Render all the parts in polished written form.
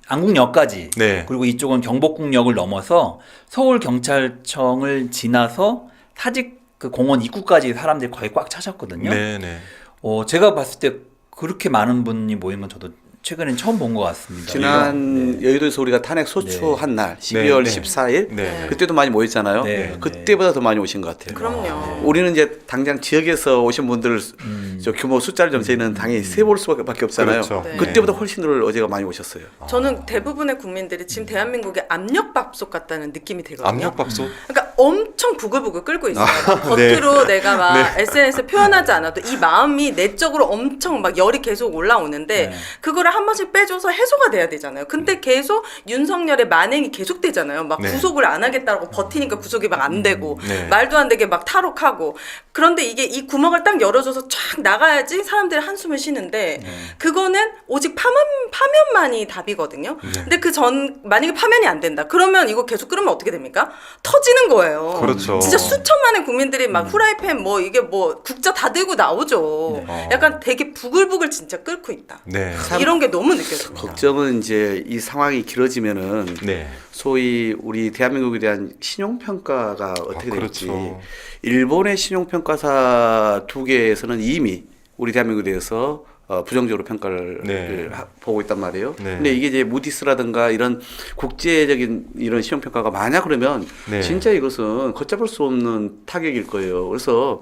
안국역까지 네. 그리고 이쪽은 경복궁역을 넘어서 서울경찰청을 지나서 사직 그 공원 입구까지 사람들이 거의 꽉 차셨거든요. 네네. 제가 봤을 때 그렇게 많은 분이 모인 건 저도 최근엔 처음 본 것 같습니다. 지난 여의도에서 우리가 탄핵 소추한 날 12월 네. 14일 네. 그때도 많이 모였잖아요. 네. 그때보다 더 많이 오신 것 같아요. 그럼요. 우리는 이제 당장 지역에서 오신 분들 저 규모 숫자를 좀 저희는 당연히 세볼 수밖에 없잖아요. 그렇죠. 네. 그때보다 훨씬 더 어제가 많이 오셨어요. 저는 대부분의 국민들이 지금 대한민국의 압력밥솥 같다는 느낌이 들거든요. 압력밥솥? 그러니까 엄청 부글부글 끓고 있어요. 네. 겉으로 내가 막 SNS에 표현하지 않아도 이 마음이 내적으로 엄청 막 열이 계속 올라오는데 네. 그거를 한 번씩 빼줘서 해소가 돼야 되잖아요. 근데 계속 윤석열의 만행이 계속되잖아요. 막 네. 구속을 안 하겠다고 버티니까 구속이 막 안 되고 네. 말도 안 되게 막 탈옥하고 그런데 이게 이 구멍을 딱 열어줘서 쫙 나가야지 사람들이 한숨을 쉬는데 그거는 오직 파면만이 답이거든요. 근데 그 전 만약에 파면이 안 된다. 그러면 이거 계속 끓으면 어떻게 됩니까? 터지는 거예요. 그렇죠. 진짜 수천만의 국민들이 막 후라이팬 뭐 이게 뭐 국자 다 들고 나오죠. 약간 되게 부글부글 진짜 끓고 있다. 네. 이런 게 너무 느껴집니다. 걱정은 이제 이 상황이 길어지면은 네. 소위 우리 대한민국에 대한 신용평가가 어떻게 될지. 그렇죠. 일본의 신용평가사 두 개에서는 이미 우리 대한민국에 대해서 부정적으로 평가를 네. 보고 있단 말이에요. 네. 근데 이게 이제 무디스라든가 이런 국제적인 이런 신용평가가 만약 그러면 네. 진짜 이것은 걷잡을 수 없는 타격일 거예요. 그래서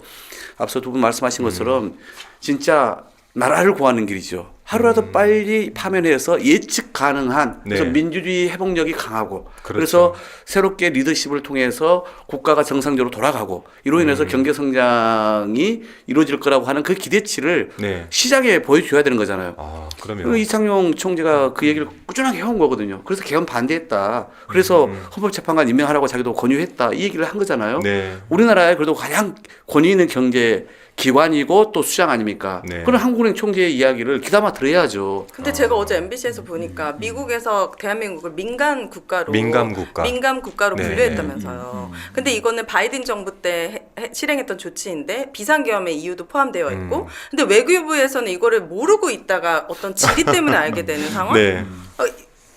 앞서 두 분 말씀하신 것처럼 진짜 나라를 구하는 길이죠. 하루라도 빨리 파면해서 예측 가능한 그래서 네. 민주주의 회복력이 강하고 그렇죠. 그래서 새롭게 리더십을 통해서 국가가 정상적으로 돌아가고 이로 인해서 경제 성장이 이루어질 거라고 하는 그 기대치를 네. 시장에 보여줘야 되는 거잖아요. 아, 그 그러면 이창용 총재가 그 얘기를 꾸준하게 해온 거거든요. 그래서 개헌 반대했다. 그래서 헌법재판관 임명하라고 자기도 권유했다. 이 얘기를 한 거잖아요. 네. 우리나라에 그래도 가장 권위 있는 경제 기관이고 또 수장 아닙니까? 네. 그런 한국은행 총재의 이야기를 귀담아 들어야죠. 근데 제가 어제 MBC에서 보니까 미국에서 대한민국을 민간 국가로 민감 국가. 네. 분류했다면서요. 근데 이거는 바이든 정부 때 실행했던 조치인데 비상계엄의 이유도 포함되어 있고 근데 외교부에서는 이거를 모르고 있다가 어떤 질의 때문에 알게 되는 상황? 네.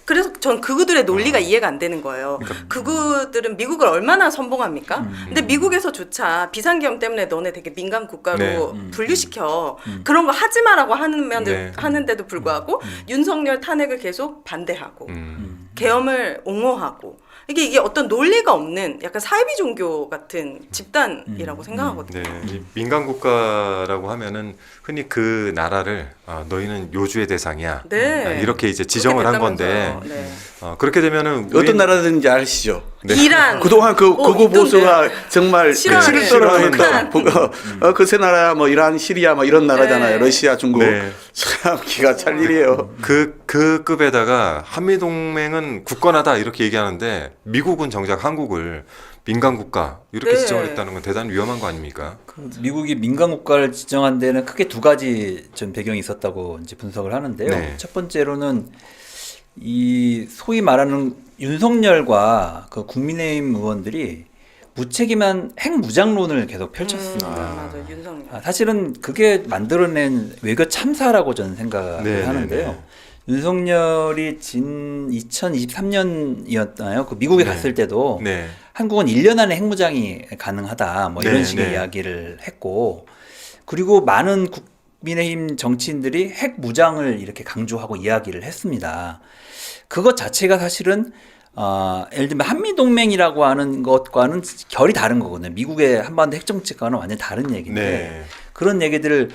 그래서 전 그들의 논리가 이해가 안 되는 거예요. 그들은 미국을 얼마나 선봉합니까? 근데 미국에서조차 비상계엄 때문에 너네 되게 민간 국가로 네. 분류시켜. 그런 거 하지 마라고 네. 하는데도 불구하고 윤석열 탄핵을 계속 반대하고 음. 계엄을 옹호하고 이게 어떤 논리가 없는 약간 사이비 종교 같은 집단이라고 생각하거든요. 네. 이 민간 국가라고 하면은 흔히 그 나라를 너희는 요주의 대상이야. 네. 이렇게 이제 지정을 한 건데 됐다면서요. 네. 그렇게 되면은 어떤 나라든지 아시죠? 이란 그동안 그 극우 보수가 정말 싫어하는 싫어하는 그세 나라 뭐 이란, 시리아 뭐 이런 나라잖아요. 네. 러시아, 중국. 네. 참 기가 찰 일이에요. 그 급에다가 한미동맹은 굳건하다 이렇게 얘기하는데 미국은 정작 한국을 민간 국가 이렇게 네. 지정을 했다는 건 대단히 위험한 거 아닙니까? 미국이 민간 국가를 지정한 데는 크게 두 가지 좀 배경이 있었다고 이제 분석을 하는데요. 네. 첫 번째로는 이 소위 말하는 윤석열과 그 국민의힘 의원들이 무책임한 핵무장론을 계속 펼쳤습니다. 맞아요. 윤석열. 사실은 그게 만들어낸 외교 참사라고 저는 생각을 네, 하는데요. 네, 네. 윤석열이 2023년이었나요? 그 미국에 네. 갔을 때도 네. 한국은 1년 안에 핵무장이 가능하다 뭐 이런 네, 식의 네. 이야기를 했고 그리고 많은 국민의힘 정치인들이 핵무장을 이렇게 강조하고 이야기를 했습니다. 그것 자체가 사실은 예를 들면 한미동맹이라고 하는 것과는 결이 다른 거거든요. 미국의 한반도 핵정책과는 완전히 다른 얘기인데 네. 그런 얘기들을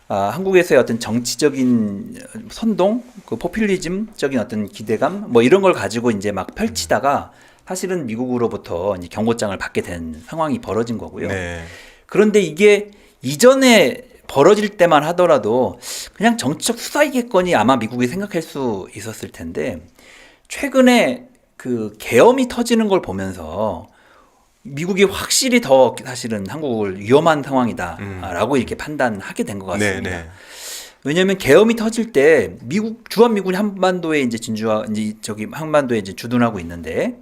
한국에서의 어떤 정치적인 선동, 그 포퓰리즘적인 어떤 기대감, 뭐 이런 걸 가지고 이제 막 펼치다가 사실은 미국으로부터 이제 경고장을 받게 된 상황이 벌어진 거고요. 네. 그런데 이게 이전에 벌어질 때만 하더라도 그냥 정치적 수사이겠거니 아마 미국이 생각할 수 있었을 텐데 최근에 그 계엄이 터지는 걸 보면서 미국이 확실히 더 사실은 한국을 위험한 상황이다라고 이렇게 판단하게 된 것 같습니다. 네, 네. 왜냐하면 계엄이 터질 때 주한미군이 한반도에 이제 한반도에 이제 주둔하고 있는데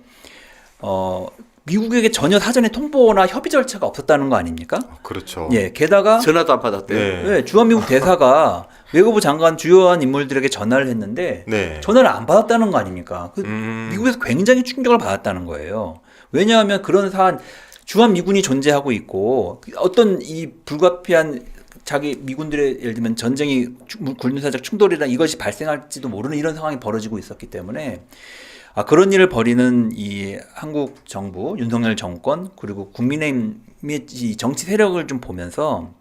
미국에게 전혀 사전에 통보나 협의 절차가 없었다는 거 아닙니까? 그렇죠. 예, 게다가 전화도 안 받았대요. 네. 예, 주한미국 대사가 외교부 장관 주요한 인물들에게 전화를 했는데 네. 전화를 안 받았다는 거 아닙니까? 음. 미국에서 굉장히 충격을 받았다는 거예요. 왜냐하면 그런 사안 주한미군이 존재하고 있고 어떤 이 불가피한 자기 미군들의 예를 들면 전쟁이 군사적 충돌이나 이것이 발생할지도 모르는 이런 상황이 벌어지고 있었기 때문에 그런 일을 벌이는 이 한국 정부, 윤석열 정권 그리고 국민의힘의 이 정치 세력을 좀 보면서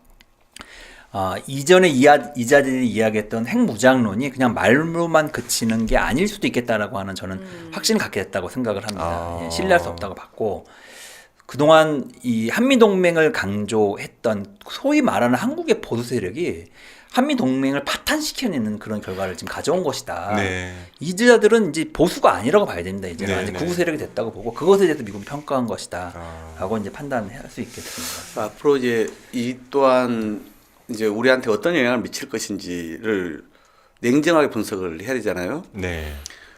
이전에 이자들이 이야기했던 핵무장론이 그냥 말로만 그치는 게 아닐 수도 있겠다라고 하는 저는 확신을 갖게 됐다고 생각을 합니다. 예, 신뢰할 수 없다고 봤고 그동안 이 한미동맹을 강조했던 소위 말하는 한국의 보수 세력이 한미동맹을 파탄시켜내는 그런 결과를 지금 가져온 것이다. 네. 이자들은 이제 보수가 아니라고 봐야 됩니다. 이제는 네, 이제 네. 구구 세력이 됐다고 보고 그것에 대해서 미국이 평가한 것이다라고 이제 판단할 수 있겠습니다. 앞으로 이제 이 또한 이제 우리한테 어떤 영향을 미칠 것인지를 냉정하게 분석을 해야 되잖아요. 네.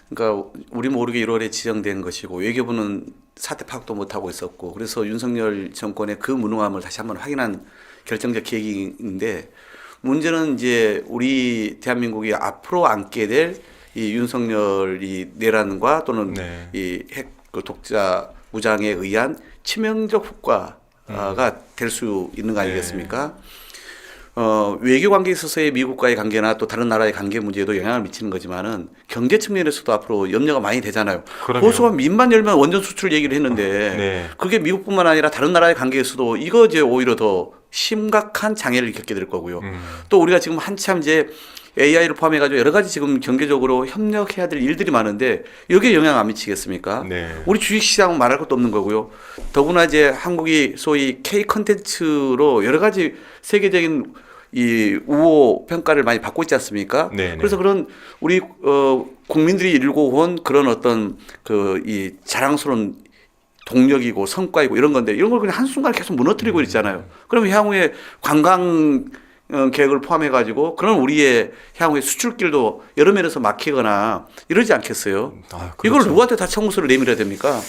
그러니까 우리 모르게 1월에 지정된 것이고 외교부는 사태 파악도 못하고 있었고 그래서 윤석열 정권의 그 무능함을 다시 한번 확인한 결정적 계기인데 문제는 이제 우리 대한민국이 앞으로 안게 될 이 윤석열이 내란과 또는 네. 이 핵 독자 무장에 의한 치명적 효과가 될 수 있는 거 아니겠습니까? 외교 관계에 있어서의 미국과의 관계나 또 다른 나라의 관계 문제에도 영향을 미치는 거지만은 경제 측면에서도 앞으로 염려가 많이 되잖아요. 그럼요. 보수가 민만 열면 원전 수출 얘기를 했는데 네. 그게 미국뿐만 아니라 다른 나라의 관계에서도 이거 이제 오히려 더 심각한 장애를 겪게 될 거고요. 또 우리가 지금 한참 이제 AI를 포함해가지고 여러 가지 지금 경제적으로 협력해야 될 일들이 많은데 여기에 영향 안 미치겠습니까? 네. 우리 주식시장은 말할 것도 없는 거고요. 더구나 이제 한국이 소위 K 컨텐츠로 여러 가지 세계적인 이 우호 평가를 많이 받고 있지 않습니까? 네네. 그래서 그런 우리 국민들이 이루고 온 그런 어떤 그 이 자랑스러운 동력이고 성과이고 이런 건데 이런 걸 그냥 한순간 계속 무너뜨리고 있잖아요. 그러면 향후에 관광 계획을 포함해 가지고 그런 우리의 향후의 수출길도 여러 면에서 막히거나 이러지 않겠어요? 그렇죠. 이걸 누구한테 다 청구서를 내밀어야 됩니까?